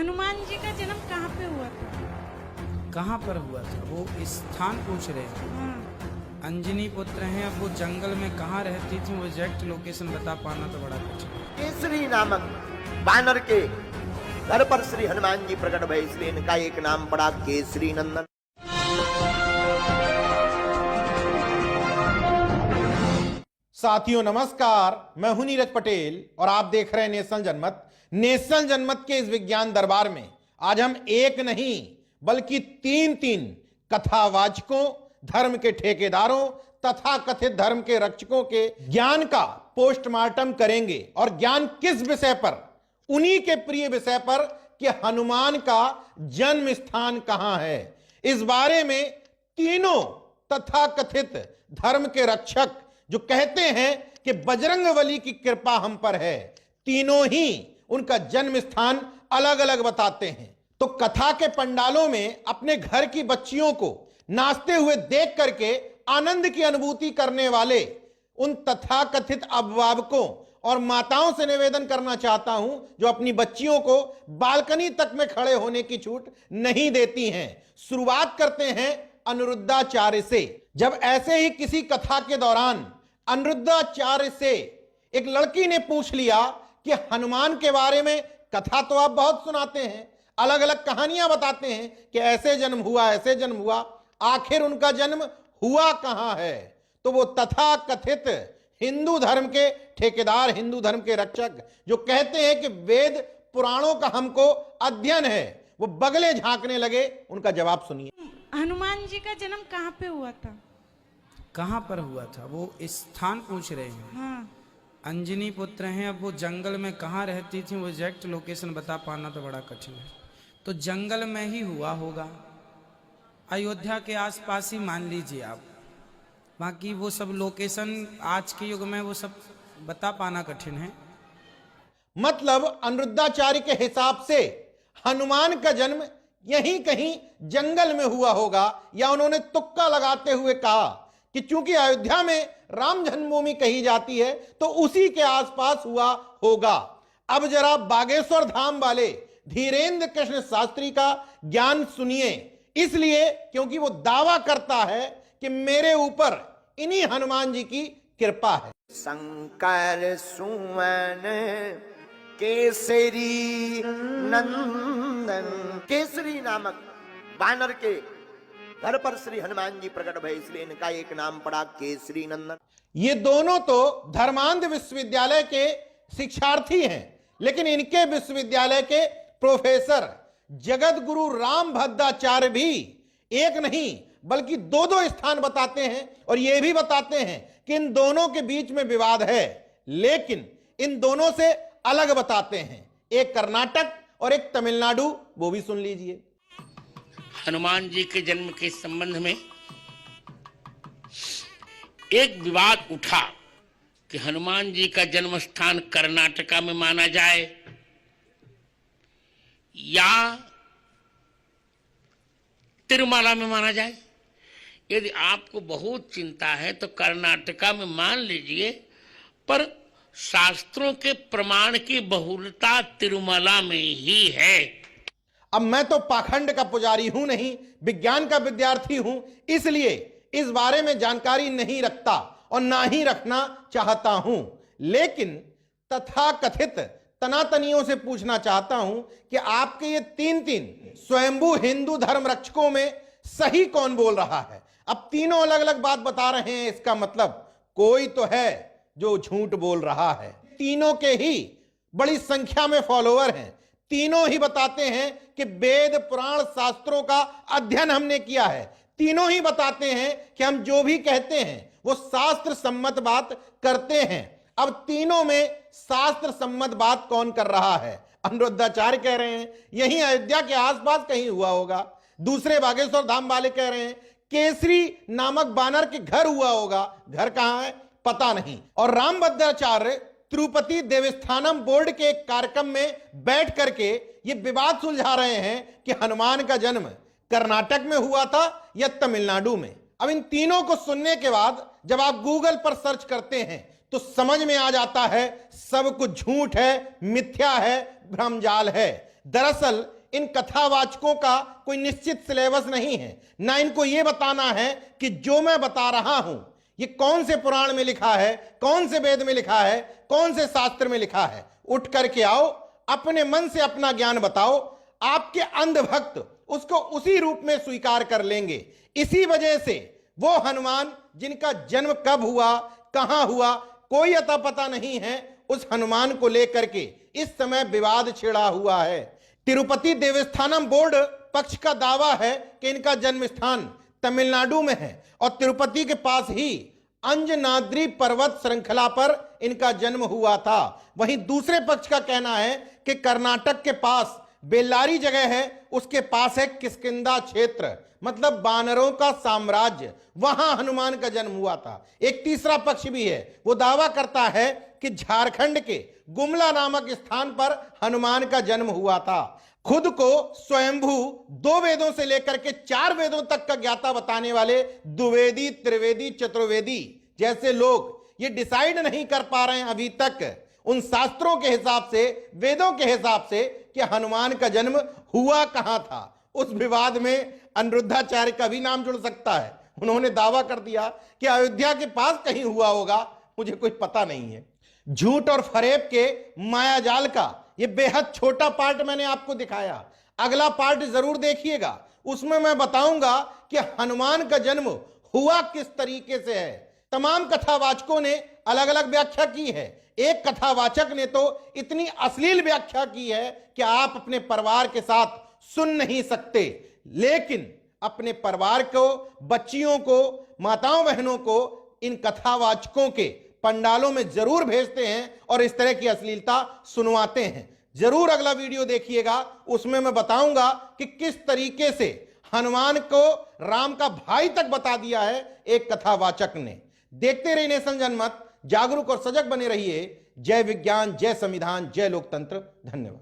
हनुमान जी का जन्म कहाँ पे हुआ था? कहाँ पर हुआ था वो स्थान पूछ रहे हैं। हाँ। अंजनी पुत्र हैं, अब वो जंगल में कहाँ रहती थी वो एग्जैक्ट लोकेशन बता पाना तो बड़ा कठिन है। केसरी नामक बानर के घर पर श्री हनुमान जी प्रकट भये, इसलिए इनका एक नाम पड़ा केसरी नंदन। साथियों नमस्कार, मैं हूं नीरज पटेल और आप देख रहे हैं नेशनल जनमत। नेशनल जनमत के इस विज्ञान दरबार में आज हम एक नहीं बल्कि तीन कथावाचकों, धर्म के ठेकेदारों तथा कथित धर्म के रक्षकों के ज्ञान का पोस्टमार्टम करेंगे। और ज्ञान किस विषय पर? उन्हीं के प्रिय विषय पर कि हनुमान का जन्म स्थान कहां है। इस बारे में तीनों तथा कथित धर्म के रक्षक जो कहते हैं कि बजरंगबली की कृपा हम पर है, तीनों ही उनका जन्म स्थान अलग अलग बताते हैं। तो कथा के पंडालों में अपने घर की बच्चियों को नाचते हुए देख करके आनंद की अनुभूति करने वाले उन तथाकथित अभिभावकों और माताओं से निवेदन करना चाहता हूं जो अपनी बच्चियों को बालकनी तक में खड़े होने की छूट नहीं देती हैं। शुरुआत करते हैं अनिरुद्धाचार्य से। जब ऐसे ही किसी कथा के दौरान अनिरुद्धाचार्य से एक लड़की ने पूछ लिया कि हनुमान के बारे में कथा तो आप बहुत सुनाते हैं, अलग अलग कहानियां बताते हैं कि ऐसे जन्म हुआ, ऐसे जन्म हुआ, आखिर उनका जन्म हुआ कहां है? तो वो तथा कथित हिंदू धर्म के ठेकेदार, हिंदू धर्म के रक्षक जो कहते हैं कि वेद पुराणों का हमको अध्ययन है, वो बगले झांकने लगे। उनका जवाब सुनिए। हनुमान जी का जन्म कहाँ पे हुआ था? कहाँ पर हुआ था वो स्थान पूछ रहे हैं। हाँ। अंजनी पुत्र हैं, अब वो जंगल में कहाँ रहती थी वो एग्जैक्ट लोकेशन बता पाना तो बड़ा कठिन है। तो जंगल में ही हुआ होगा, अयोध्या के आसपास ही मान लीजिए आप। बाकी वो सब लोकेशन आज के युग में वो सब बता पाना कठिन है। मतलब अनिरुद्धाचार्य के हिसाब से हनुमान का जन्म यहीं कहीं जंगल में हुआ होगा, या उन्होंने तुक्का लगाते हुए कहा कि चूंकि अयोध्या में राम जन्मभूमि कही जाती है तो उसी के आसपास हुआ होगा। अब जरा बागेश्वर धाम वाले धीरेन्द्र कृष्ण शास्त्री का ज्ञान सुनिए, इसलिए क्योंकि वो दावा करता है कि मेरे ऊपर इन्हीं हनुमान जी की कृपा है। शंकर सुवन केसरी नंदन, केसरी नामक बानर के घर पर श्री हनुमान जी प्रकट भये, इसलिए इनका एक नाम पड़ा केसरी नंदन। ये दोनों तो धर्मांध विश्वविद्यालय के शिक्षार्थी हैं, लेकिन इनके विश्वविद्यालय के प्रोफेसर जगत गुरु राम भद्राचार्य भी एक नहीं बल्कि दो स्थान बताते हैं और यह भी बताते हैं कि इन दोनों के बीच में विवाद है, लेकिन इन दोनों से अलग बताते हैं। एक कर्नाटक और एक तमिलनाडु, वो भी सुन लीजिए। हनुमान जी के जन्म के संबंध में एक विवाद उठा कि हनुमान जी का जन्म स्थान कर्नाटका में माना जाए या तिरुमला में माना जाए। यदि आपको बहुत चिंता है तो कर्नाटका में मान लीजिए, पर शास्त्रों के प्रमाण की बहुलता तिरुमला में ही है। अब मैं तो पाखंड का पुजारी हूं नहीं, विज्ञान का विद्यार्थी हूं, इसलिए इस बारे में जानकारी नहीं रखता और ना ही रखना चाहता हूं। लेकिन तथाकथित तनातनियों से पूछना चाहता हूं कि आपके ये तीन स्वयंभू हिंदू धर्म रक्षकों में सही कौन बोल रहा है? अब तीनों अलग अलग बात बता रहे हैं, इसका मतलब कोई तो है जो झूठ बोल रहा है। तीनों के ही बड़ी संख्या में फॉलोअर हैं, तीनों ही बताते हैं कि वेद पुराण शास्त्रों का अध्ययन हमने किया है, तीनों ही बताते हैं कि हम जो भी कहते हैं वो शास्त्र सम्मत बात करते हैं। अब तीनों में शास्त्र सम्मत बात कौन कर रहा है? अनिरुद्धाचार्य कह रहे हैं यहीं अयोध्या के आसपास कहीं हुआ होगा, दूसरे बागेश्वर धाम वाले कह रहे हैं केसरी नामक बानर के घर हुआ होगा। घर कहां है पता नहीं। और रामभद्राचार्य तिरुपति देवस्थानम बोर्ड के एक कार्यक्रम में बैठ करके ये विवाद सुलझा रहे हैं कि हनुमान का जन्म कर्नाटक में हुआ था या तमिलनाडु में। अब इन तीनों को सुनने के बाद जब आप गूगल पर सर्च करते हैं तो समझ में आ जाता है सब कुछ झूठ है, मिथ्या है, भ्रमजाल है। दरअसल इन कथावाचकों का कोई निश्चित सिलेबस नहीं है, ना इनको यह बताना है कि जो मैं बता रहा हूं ये कौन से पुराण में लिखा है, कौन से वेद में लिखा है, कौन से शास्त्र में लिखा है। उठ करके आओ, अपने मन से अपना ज्ञान बताओ, आपके अंधभक्त उसको उसी रूप में स्वीकार कर लेंगे। इसी वजह से वो हनुमान जिनका जन्म कब हुआ, कहां हुआ, कोई अता पता नहीं है, उस हनुमान को लेकर के इस समय विवाद छिड़ा हुआ है। तिरुपति देवस्थानम बोर्ड पक्ष का दावा है कि इनका जन्म स्थान तमिलनाडु में है और तिरुपति के पास ही अंजनाद्री पर्वत श्रृंखला पर इनका जन्म हुआ था। वहीं दूसरे पक्ष का कहना है कि कर्नाटक के पास बेल्लारी जगह है, उसके पास है किष्किंधा क्षेत्र, मतलब बानरों का साम्राज्य, वहां हनुमान का जन्म हुआ था। एक तीसरा पक्ष भी है, वो दावा करता है कि झारखंड के गुमला नामक स्थान पर हनुमान का जन्म हुआ था। खुद को स्वयंभू 2 वेदों से लेकर के 4 वेदों तक का ज्ञाता बताने वाले द्विवेदी, त्रिवेदी, चतुर्वेदी जैसे लोग ये डिसाइड नहीं कर पा रहे हैं अभी तक उन शास्त्रों के हिसाब से, वेदों के हिसाब से कि हनुमान का जन्म हुआ कहां था। उस विवाद में अनिरुद्धाचार्य का भी नाम जुड़ सकता है। उन्होंने दावा कर दिया कि अयोध्या के पास कहीं हुआ होगा, मुझे कोई पता नहीं है। झूठ और फरेब के मायाजाल का ये बेहद छोटा पार्ट मैंने आपको दिखाया। अगला पार्ट जरूर देखिएगा, उसमें मैं बताऊंगा कि हनुमान का जन्म हुआ किस तरीके से है। तमाम कथावाचकों ने अलग अलग व्याख्या की है। एक कथावाचक ने तो इतनी अश्लील व्याख्या की है कि आप अपने परिवार के साथ सुन नहीं सकते, लेकिन अपने परिवार को, बच्चियों को, माताओं बहनों को इन कथावाचकों के पंडालों में जरूर भेजते हैं और इस तरह की अश्लीलता सुनवाते हैं। जरूर अगला वीडियो देखिएगा, उसमें मैं बताऊंगा कि किस तरीके से हनुमान को राम का भाई तक बता दिया है एक कथावाचक ने। देखते रहिए नेशन जनमत, जागरूक और सजग बने रहिए। जय विज्ञान, जय संविधान, जय लोकतंत्र। धन्यवाद।